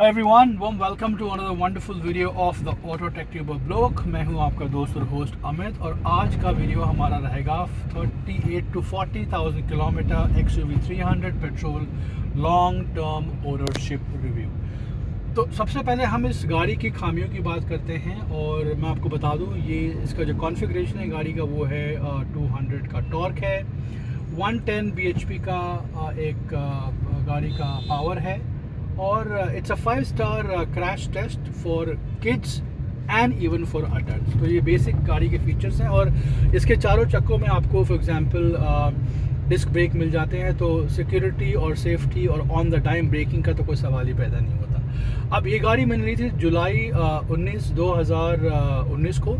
Hi everyone, warm welcome to another wonderful video of the Auto Tech Tuber blog। मैं हूं आपका दोस्त और होस्ट अमित और आज का वीडियो हमारा रहेगा 38 to 40,000 kilometre XUV 300 petrol long term ownership review. तो सबसे पहले हम इस गाड़ी की खामियों की बात करते हैं और मैं आपको बता दूं ये इसका जो कॉन्फ़िगरेशन है गाड़ी का वो है 200 का टॉर्क है, 110 bhp का एक गाड़ी का पावर है और it's a five star crash test for kids and even for adults. तो ये बेसिक गाड़ी के फीचर्स हैं और इसके चारों चक्कों में आपको फॉर एग्जांपल डिस्क ब्रेक मिल जाते हैं, तो सिक्योरिटी और सेफ्टी और ऑन द टाइम ब्रेकिंग का तो कोई सवाल ही पैदा नहीं होता। अब ये गाड़ी मैंने ली थी जुलाई 2019 को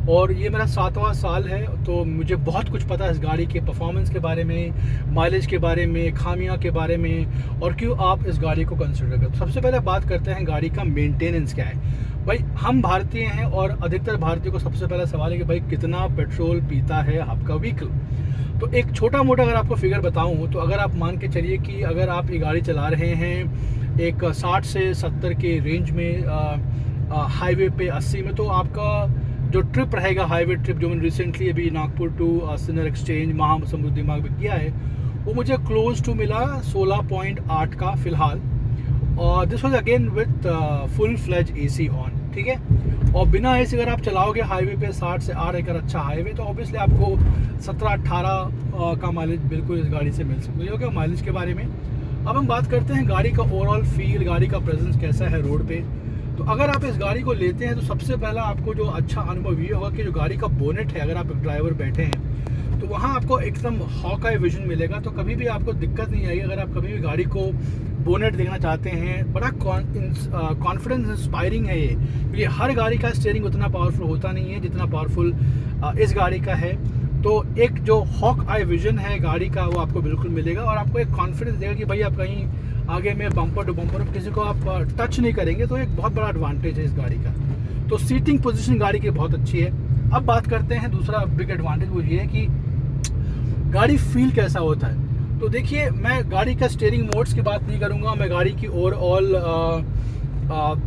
और ये मेरा 7वां साल है, तो मुझे बहुत कुछ पता है इस गाड़ी के परफॉर्मेंस के बारे में, माइलेज के बारे में, खामियां के बारे में और क्यों आप इस गाड़ी को कंसिडर करें। तो सबसे पहले बात करते हैं गाड़ी का मेंटेनेंस क्या है। भाई हम भारतीय हैं और अधिकतर भारतीयों को सबसे पहला सवाल है कि भाई कितना पेट्रोल पीता है आपका व्हीकल। तो एक छोटा मोटा अगर आपको फिगर बताऊं तो अगर आप मान के चलिए कि अगर आप ये गाड़ी चला रहे हैं एक 60 से 70 के रेंज में हाईवे पे 80 में, तो आपका जो ट्रिप रहेगा हाईवे ट्रिप जो मैंने रिसेंटली अभी नागपुर टू सिन्नर एक्सचेंज महासमुंद दिमाग में किया है वो मुझे क्लोज टू मिला 16.8 का फिलहाल। और this was again with full fledge AC on, ठीक है। और बिना एसी अगर आप चलाओगे हाईवे पे 60 से 8 अगर अच्छा हाईवे तो ऑब्वियसली आपको 17-18 का माइलेज बिल्कुल इस गाड़ी से मिल सकता है। ये हो गया माइलेज के बारे में। अब हम बात करते हैं गाड़ी का ओवरऑल फील, गाड़ी का प्रेजेंस कैसा है रोड पे। तो अगर आप इस गाड़ी को लेते हैं तो सबसे पहला आपको जो अच्छा अनुभव ये होगा कि जो गाड़ी का बोनेट है, अगर आप एक ड्राइवर बैठे हैं तो वहाँ आपको एकदम हॉक आई विजन मिलेगा, तो कभी भी आपको दिक्कत नहीं आएगी। अगर आप कभी भी गाड़ी को बोनेट देखना चाहते हैं, बड़ा कॉन्फिडेंस इंस्पायरिंग है ये, क्योंकि हर गाड़ी का स्टीयरिंग उतना पावरफुल होता नहीं है जितना पावरफुल इस गाड़ी का है। तो एक जो हॉक आई विजन है गाड़ी का वो आपको बिल्कुल मिलेगा और आपको एक कॉन्फिडेंस देगा कि भाई आप कहीं आगे में बम्पर टू बम्पर किसी को आप टच नहीं करेंगे, तो एक बहुत बड़ा एडवांटेज है इस गाड़ी का। तो सीटिंग पोजीशन गाड़ी की बहुत अच्छी है। अब बात करते हैं दूसरा बिग एडवांटेज, वो ये है कि गाड़ी फील कैसा होता है। तो देखिए मैं गाड़ी का स्टीयरिंग मोड्स की बात नहीं करूँगा, मैं गाड़ी की ओवरऑल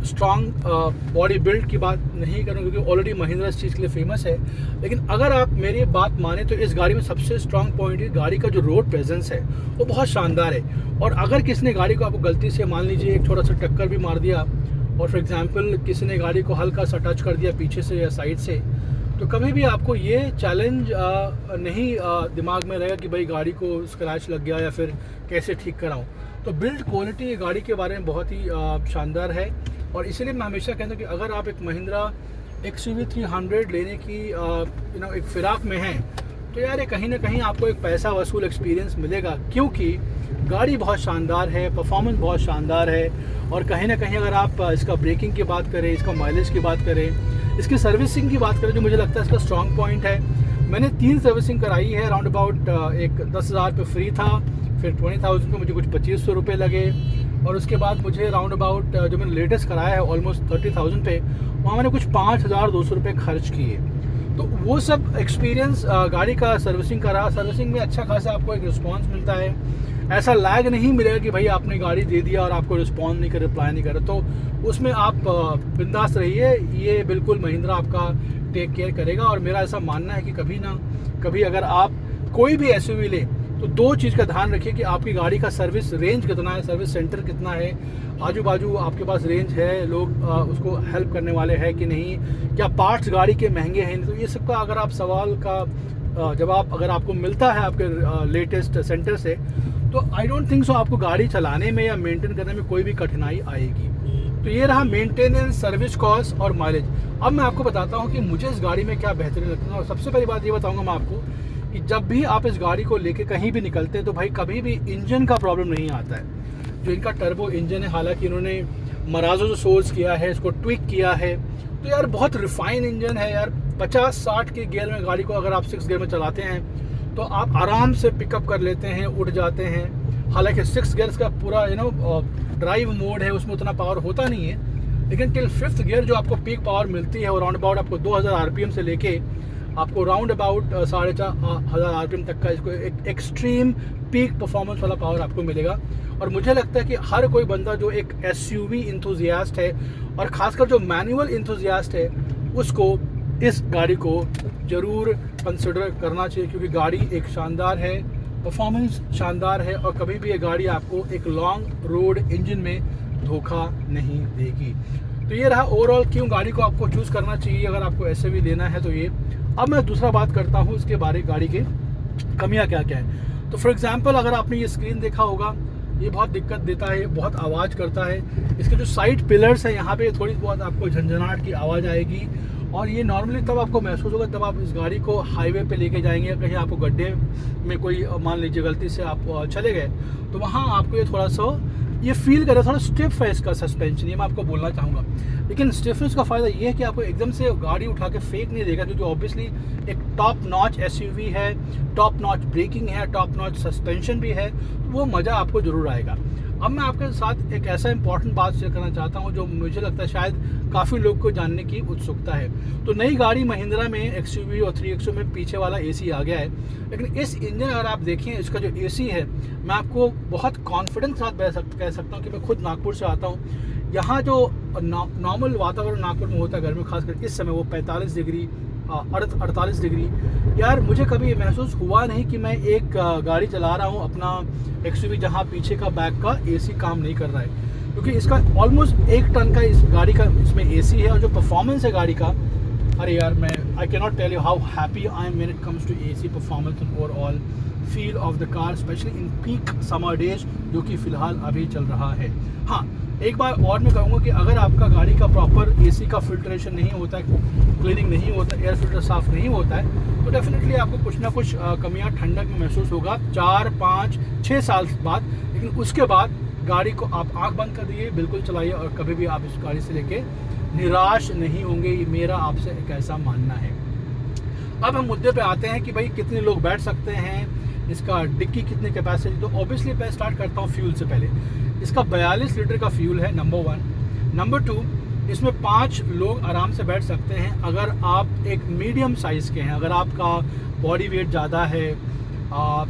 स्ट्रॉन्ग बॉडी बिल्ड की बात नहीं करूँगा क्योंकि ऑलरेडी महिंद्रा इस चीज़ के लिए फेमस है। लेकिन अगर आप मेरी बात माने तो इस गाड़ी में सबसे स्ट्रॉन्ग पॉइंट है गाड़ी का जो रोड प्रेजेंस है वो बहुत शानदार है। और अगर किसी ने गाड़ी को आपको गलती से मान लीजिए एक छोटा सा टक्कर भी मार दिया और फॉर एग्जांपल किसी ने गाड़ी को हल्का सा टच कर दिया पीछे से या साइड से, तो कभी भी आपको ये चैलेंज नहीं दिमाग में रहेगा कि भाई गाड़ी को स्क्रैच लग गया या फिर कैसे ठीक कराऊँ। तो बिल्ड क्वालिटी गाड़ी के बारे में बहुत ही शानदार है और इसीलिए मैं हमेशा कहता हूँ कि अगर आप एक महिंद्रा XUV 300 लेने की एक फिराक में हैं तो यार ये कहीं ना कहीं आपको एक पैसा वसूल एक्सपीरियंस मिलेगा, क्योंकि गाड़ी बहुत शानदार है, परफॉर्मेंस बहुत शानदार है। और कहीं ना कहीं अगर आप इसका ब्रेकिंग की बात करें, इसका माइलेज की बात करें, इसकी सर्विसिंग की बात करें जो मुझे लगता है इसका स्ट्रॉन्ग पॉइंट है। मैंने 3 सर्विसिंग कराई है, अराउंड अबाउट एक 10,000 पे फ्री था, फिर 20,000 पे मुझे कुछ 2,500 रुपये लगे और उसके बाद मुझे राउंड अबाउट जो मैंने लेटेस्ट कराया है ऑलमोस्ट 30,000 पे, वहाँ मैंने कुछ 5,200 रुपये खर्च किए। तो वो सब एक्सपीरियंस गाड़ी का सर्विसिंग का रहा। सर्विसिंग में अच्छा खासा आपको एक रिस्पांस मिलता है, ऐसा लैग नहीं मिलेगा कि भाई आपने गाड़ी दे दिया और आपको रिस्पॉन्स नहीं कर, रिप्लाई नहीं कर, तो उसमें आप बिंदास रहिए, ये बिल्कुल महिंद्रा आपका टेक केयर करेगा। और मेरा ऐसा मानना है कि कभी ना कभी अगर आप कोई भी SUV ले तो 2 चीज़ का ध्यान रखिए कि आपकी गाड़ी का सर्विस रेंज कितना है, सर्विस सेंटर कितना है, आजू बाजू आपके पास रेंज है, लोग उसको हेल्प करने वाले हैं कि नहीं, क्या पार्ट्स गाड़ी के महंगे हैं। तो ये सब का अगर आप सवाल का जवाब अगर आपको मिलता है आपके लेटेस्ट सेंटर से, तो आई डोंट थिंक सो आपको गाड़ी चलाने में या मेंटेन करने में कोई भी कठिनाई आएगी। तो ये रहा मेंटेनेंस, सर्विस कॉस्ट और माइलेज। अब मैं आपको बताता हूँ कि मुझे इस गाड़ी में क्या बेहतरीन लगता है। और सबसे पहली बात ये बताऊँगा मैं आपको कि जब भी आप इस गाड़ी को लेके कहीं भी निकलते हैं तो भाई कभी भी इंजन का प्रॉब्लम नहीं आता है। जो इनका टर्बो इंजन है, हालांकि इन्होंने मराजो जो सोर्स किया है इसको ट्विक किया है, तो यार बहुत रिफाइन इंजन है यार। 50-60 के गियर में गाड़ी को अगर आप 6 गियर में चलाते हैं तो आप आराम से पिकअप कर लेते हैं, उठ जाते हैं। हालांकि 6 गियर्स का पूरा ड्राइव मोड है, उसमें उतना पावर होता नहीं है, लेकिन टिल 5th गियर जो आपको पीक पावर मिलती है और राउंड अबाउट आपको 2000 RPM से लेके आपको राउंड अबाउट 4,500 RPM तक का इसको एक एक्सट्रीम पीक परफॉर्मेंस वाला पावर आपको मिलेगा। और मुझे लगता है कि हर कोई बंदा जो एक SUV इंथुजियास्ट है और ख़ासकर जो मैनुअल इंथुजियास्ट है उसको इस गाड़ी को ज़रूर कंसिडर करना चाहिए, क्योंकि गाड़ी एक शानदार है, परफॉर्मेंस शानदार है और कभी भी ये गाड़ी आपको एक लॉन्ग रोड इंजन में धोखा नहीं देगी। तो ये रहा ओवरऑल क्यों गाड़ी को आपको चूज़ करना चाहिए अगर आपको SUV लेना है तो ये। अब मैं दूसरा बात करता हूँ इसके बारे गाड़ी के कमियाँ क्या क्या है। तो फॉर एग्जांपल अगर आपने ये स्क्रीन देखा होगा, ये बहुत दिक्कत देता है, बहुत आवाज़ करता है। इसके जो साइड पिलर्स हैं यहाँ पे थोड़ी बहुत आपको झंझनाहट की आवाज़ आएगी और ये नॉर्मली तब आपको महसूस होगा जब आप इस गाड़ी को हाईवे पे लेके जाएंगे, कहीं आपको गड्ढे में कोई मान लीजिए गलती से आप चले गए तो वहाँ आपको ये थोड़ा सा ये फील करे, थोड़ा स्टिफ है इसका सस्पेंशन, ये मैं आपको बोलना चाहूँगा। लेकिन स्टिफनेस का फ़ायदा ये है कि आपको एकदम से गाड़ी उठा के फेंक नहीं देगा, क्योंकि ऑब्वियसली एक टॉप नॉच SUV है, टॉप नॉच ब्रेकिंग है, टॉप नॉच सस्पेंशन भी है, तो वो मज़ा आपको ज़रूर आएगा। अब मैं आपके साथ एक ऐसा इंपॉर्टेंट बात शेयर करना चाहता हूँ जो मुझे लगता है शायद काफ़ी लोग को जानने की उत्सुकता है। तो नई गाड़ी महिंद्रा में XUV और 3XO में पीछे वाला AC आ गया है, लेकिन इस इंजन अगर आप देखें इसका जो AC है, मैं आपको बहुत कॉन्फिडेंस के साथ कह सकता हूँ कि मैं खुद नागपुर से आता हूँ। यहाँ जो नॉर्मल वातावरण नागपुर में होता है गर्मी, खासकर इस समय वो 45 डिग्री 48 डिग्री, यार मुझे कभी महसूस हुआ नहीं कि मैं एक गाड़ी चला रहा हूँ अपना XUV जहाँ पीछे का बैक का AC काम नहीं कर रहा है, क्योंकि इसका ऑलमोस्ट 1 टन का इस गाड़ी का इसमें AC है। और जो परफॉर्मेंस है गाड़ी का, अरे यार मैं I can not tell you how happy I am when it comes to AC performance and overall feel of the car, specially in peak summer days जो कि फ़िलहाल अभी चल रहा है। हाँ, एक बार और मैं कहूँगा कि अगर आपका गाड़ी का प्रॉपर AC का फिल्ट्रेशन नहीं होता है, क्लीनिंग नहीं होता, एयर फिल्टर साफ़ नहीं होता है, तो डेफिनेटली आपको कुछ ना कुछ कमियाँ ठंडक में महसूस होगा 4, 5, 6 साल बाद। लेकिन उसके बाद गाड़ी को आप आंख बंद कर दिए, बिल्कुल चलाइए और कभी भी आप इस गाड़ी से लेके निराश नहीं होंगे, ये मेरा आपसे एक ऐसा मानना है। अब हम मुद्दे पे आते हैं कि भाई कितने लोग बैठ सकते हैं, इसका डिक्की कितनी कैपेसिटी। तो ऑब्वियसली मैं स्टार्ट करता हूँ फ्यूल से पहले। इसका 42 लीटर का फ्यूल है, नंबर 1। नंबर 2, इसमें 5 लोग आराम से बैठ सकते हैं अगर आप एक मीडियम साइज़ के हैं। अगर आपका बॉडी वेट ज़्यादा है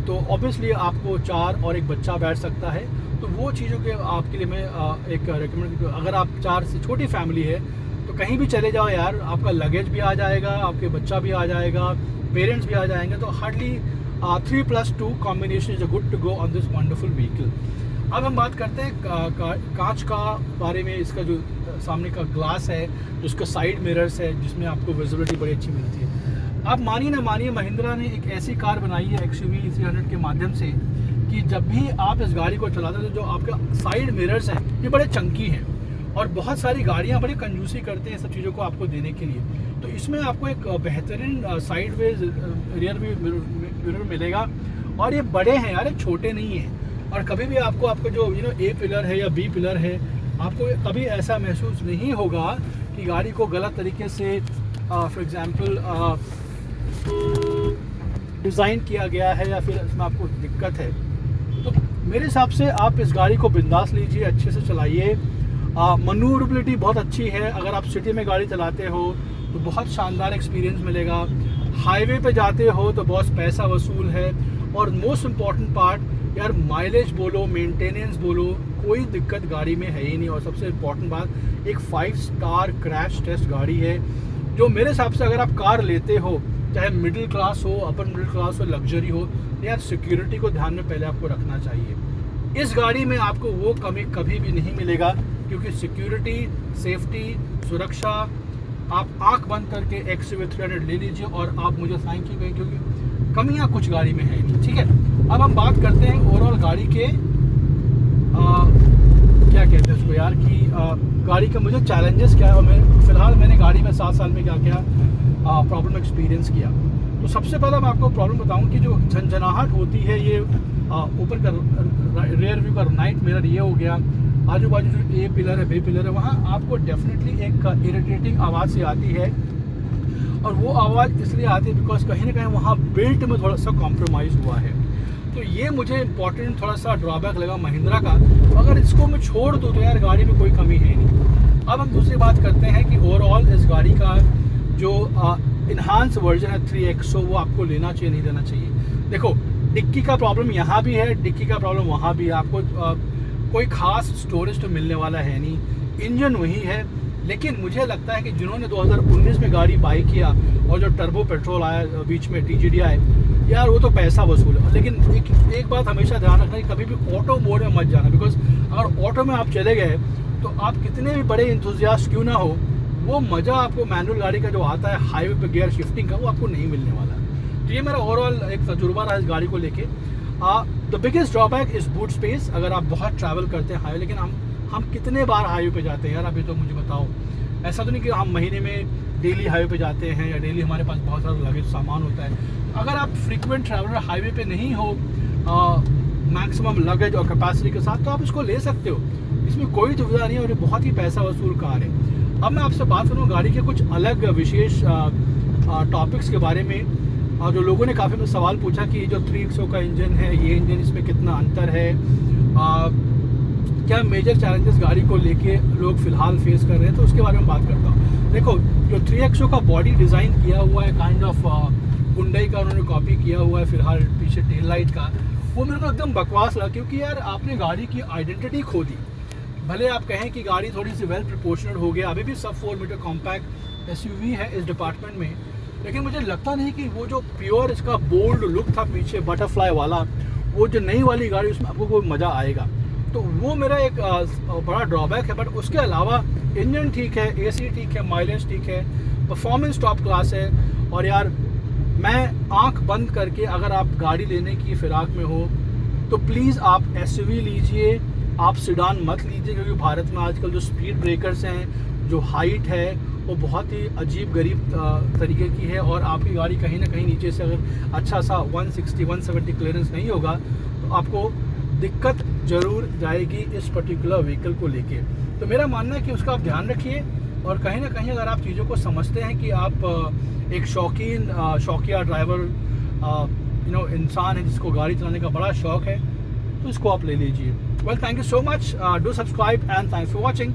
तो ऑब्वियसली आपको 4 और एक बच्चा बैठ सकता है। तो वो चीज़ों के आपके लिए मैं एक रेकमेंड, अगर आप 4 से छोटी फैमिली है तो कहीं भी चले जाओ यार, आपका लगेज भी आ जाएगा, आपके बच्चा भी आ जाएगा, पेरेंट्स भी आ जाएंगे, तो hardly 3+2 combination is a good to go on this wonderful vehicle. अब हम बात करते हैं कांच का बारे में। इसका जो सामने का ग्लास है, उसका साइड मिरर्स है जिसमें आपको विजिबिलिटी बड़ी अच्छी मिलती है। आप मानिए ना मानिए, महिंद्रा ने एक ऐसी कार बनाई है XUV 300 के माध्यम से कि जब भी आप इस गाड़ी को चलाते हैं तो जो आपका साइड मिरर्स हैं ये बड़े चंकी हैं, और बहुत सारी गाड़ियाँ बड़ी कंजूसी करते हैं सब चीज़ों को आपको देने के लिए। तो इसमें आपको एक बेहतरीन साइड वेज रियर व्यू मिरर मिलेगा, और ये बड़े हैं यार, छोटे नहीं हैं। और कभी भी आपको जो A पिलर है या B पिलर है, आपको कभी ऐसा महसूस नहीं होगा कि गाड़ी को गलत तरीके से फॉर एग्जांपल डिज़ाइन किया गया है या फिर इसमें आपको दिक्कत है। तो मेरे हिसाब से आप इस गाड़ी को बिंदास लीजिए, अच्छे से चलाइए। मनूवरेबिलिटी बहुत अच्छी है, अगर आप सिटी में गाड़ी चलाते हो तो बहुत शानदार एक्सपीरियंस मिलेगा। हाईवे पे जाते हो तो बहुत पैसा वसूल है, और मोस्ट इम्पॉर्टेंट पार्ट यार, माइलेज बोलो, मेंटेनेंस बोलो, कोई दिक्कत गाड़ी में है ही नहीं। और सबसे इम्पॉर्टेंट बात, एक 5 स्टार क्रैश टेस्ट गाड़ी है, जो मेरे हिसाब से अगर आप कार लेते हो, चाहे मिडिल क्लास हो, अपर मिडिल क्लास हो, लग्जरी हो, तो यार सिक्योरिटी को ध्यान में पहले आपको रखना चाहिए। इस गाड़ी में आपको वो कमी कभी भी नहीं मिलेगा, क्योंकि सिक्योरिटी, सेफ्टी, सुरक्षा, आप आंख बंद करके XUV 300 ले लीजिए और आप मुझे थैंक यू कहें, क्योंकि कमियां कुछ गाड़ी में है नहीं। ठीक है, अब हम बात करते हैं ओवरऑल गाड़ी के क्या कहते हैं उसको यार कि गाड़ी का मुझे चैलेंजेस क्या है, और फिलहाल मैंने गाड़ी में 7 साल में क्या क्या प्रॉब्लम एक्सपीरियंस किया। तो सबसे पहला मैं आपको प्रॉब्लम बताऊं कि जो झंझनाहट होती है, ये ऊपर का रेयर व्यू का नाइट मिरर ये हो गया, आजू बाजू जो A पिलर है, B पिलर है, वहाँ आपको डेफिनेटली एक इरिटेटिंग आवाज़ से आती है। और वो आवाज़ इसलिए आती है बिकॉज कहीं ना कहीं वहाँ बिल्ट में थोड़ा सा कॉम्प्रोमाइज़ हुआ है। तो ये मुझे इंपॉर्टेंट थोड़ा सा ड्रॉबैक लगा महिंद्रा का। तो अगर इसको मैं छोड़ दूँ तो यार गाड़ी में कोई कमी है नहीं। अब हम दूसरी बात करते हैं कि ओवरऑल इस गाड़ी का जो इन्हांस वर्जन है 3XO वो आपको लेना चाहिए, नहीं लेना चाहिए। देखो, डिक्की का प्रॉब्लम यहाँ भी है, डिक्की का प्रॉब्लम वहाँ भी है। आपको कोई खास स्टोरेज तो मिलने वाला है नहीं, इंजन वही है। लेकिन मुझे लगता है कि जिन्होंने 2019 में गाड़ी बाई किया और जो टर्बो पेट्रोल आया बीच में TGDI, यार वो तो पैसा वसूल है। लेकिन एक बात हमेशा ध्यान रखना कि कभी भी ऑटो मोड में मत जाना, बिकॉज अगर ऑटो में आप चले गए तो आप कितने भी बड़े इंथुजियास्ट क्यों ना हो, वो मज़ा आपको मैनुअल गाड़ी का जो आता है हाईवे पे गियर शिफ्टिंग का, वो आपको नहीं मिलने वाला। तो ये मेरा ओवरऑल एक तजुर्बा रहा इस गाड़ी को लेके। The biggest drawback is boot space. अगर आप बहुत ट्रैवल करते हैं हाईवे, लेकिन हम कितने बार हाईवे पे जाते हैं यार, अभी तो मुझे बताओ। ऐसा तो नहीं कि हम महीने में डेली हाईवे पे जाते हैं या डेली हमारे पास बहुत सारा लगेज सामान होता है। अगर आप फ्रीक्वेंट ट्रैवलर हाईवे पे नहीं हो मैक्सिमम लगेज और कैपेसिटी के साथ, तो आप इसको ले सकते हो, इसमें कोई दुविधा नहीं है और ये बहुत ही पैसा वसूल कार है। अब मैं आपसे बात करूँ गाड़ी के कुछ अलग विशेष टॉपिक्स के बारे में। जो लोगों ने काफ़ी सवाल पूछा कि जो 3XO का इंजन है, ये इंजन, इसमें कितना अंतर है, क्या मेजर चैलेंजेस गाड़ी को लेके लोग फ़िलहाल फेस कर रहे हैं, तो उसके बारे में बात करता हूँ। देखो, जो 3XO का बॉडी डिज़ाइन किया हुआ है काइंड ऑफ हुंडई का उन्होंने कॉपी किया हुआ है फिलहाल पीछे टेल लाइट का, वो मेरे को एकदम बकवास लगा, क्योंकि यार आपने गाड़ी की आइडेंटिटी खो दी। भले आप कहें कि गाड़ी थोड़ी सी वेल प्रोपोर्शनल हो गया, अभी भी सब 4 मीटर कॉम्पैक्ट SUV है इस डिपार्टमेंट में, लेकिन मुझे लगता नहीं कि वो जो प्योर इसका बोल्ड लुक था पीछे बटरफ्लाई वाला, वो जो नई वाली गाड़ी उसमें आपको कोई मज़ा आएगा। तो वो मेरा एक बड़ा ड्रॉबैक है। बट उसके अलावा इंजन ठीक है, AC ठीक है, माइलेज ठीक है, परफॉर्मेंस टॉप क्लास है। और यार मैं आंख बंद करके, अगर आप गाड़ी लेने की फिराक में हो तो प्लीज़ आप SUV लीजिए, आप सिडान मत लीजिए, क्योंकि भारत में आजकल जो स्पीड ब्रेकर्स हैं, जो हाइट है, वो बहुत ही अजीब गरीब तरीके की है। और आपकी गाड़ी कहीं ना कहीं नीचे से अगर अच्छा सा 160-170 क्लियरेंस नहीं होगा तो आपको दिक्कत ज़रूर जाएगी इस पर्टिकुलर व्हीकल को लेके। तो मेरा मानना है कि उसका आप ध्यान रखिए, और कहीं ना कहीं अगर आप चीज़ों को समझते हैं कि आप एक शौकिया ड्राइवर इंसान है जिसको गाड़ी चलाने का बड़ा शौक है, तो इसको आप ले लीजिए। Well, thank you so much, do subscribe and thanks for watching.